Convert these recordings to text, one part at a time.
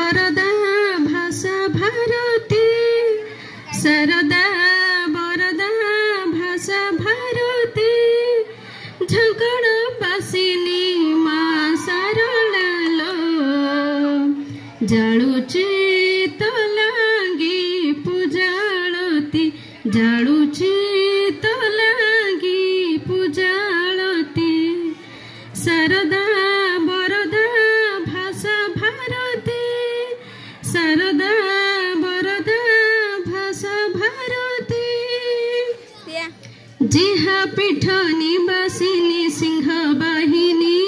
बरदा भाषा भारती शारदा बरदा भाषा भारती झंकड़ बासिनी माँ सारला जालुची तो लागी पूजालती जालुची तो लागी पूजालती शारदा बरदा भाषा भारती शारदा बरदा भाषा भारती जिहा पीठ निवासिनी सिंह बाहिनी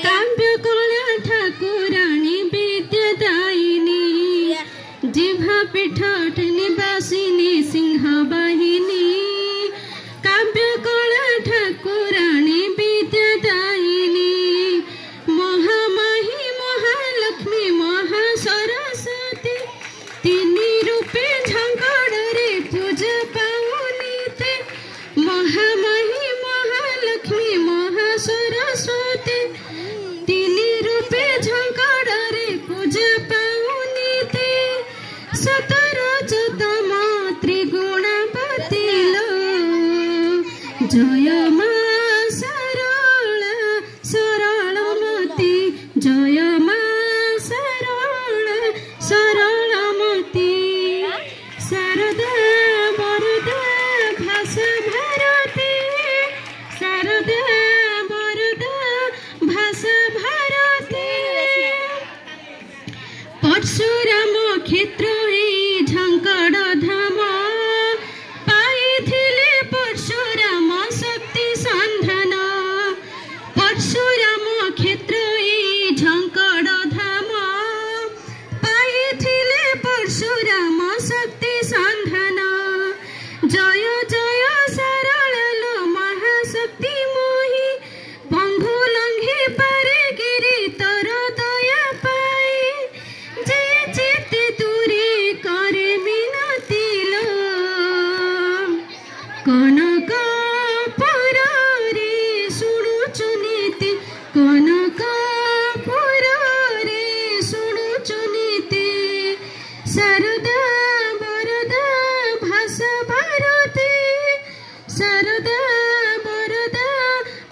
काव्य कला ठाकुराणी विद्यादायिनी जिहा पीठ निवासिनी सिंह बाहिनी काव्य कला ठाकुराणी विद्यादायिनी महामाही महालक्ष्मी महासरस्वती तीन रूपे झंकड़े पूजा पाउनीते महामाही महालक्ष्मी महासरस्वती तीन रूपे झंकड़े पूजा पाउनीते सतरो चतम त्रिगुणवती जय माँ सरला सरलमती जय माँ सरला सरलमती शारदा बरदा भाषा भारती शारदा बरदा भाषा भारती परशुराम क्षेत्र झंकड़ धाम पाइथिले परशुराम शक्ति संधान परशुराम क्षेत्र झंकड़ धाम पाइथिले परशुराम शक्ति संधान जय जय सरल महाशक्ति मोहि पंगु लंघी पारे गिरी तर दया पाई जे चित्ते तुरी करे मिनती लो कनक पुरे शुणुचु नीति कनक पुरे शुणुचु नीति शारदा बरदा भाषा भारती शारदा बरदा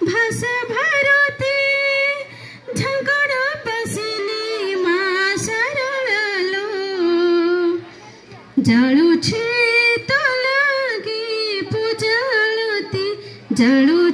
भाषा भारती झंकड़ बासिनी माँ सरला जालुची तो लागी पूजालती जालु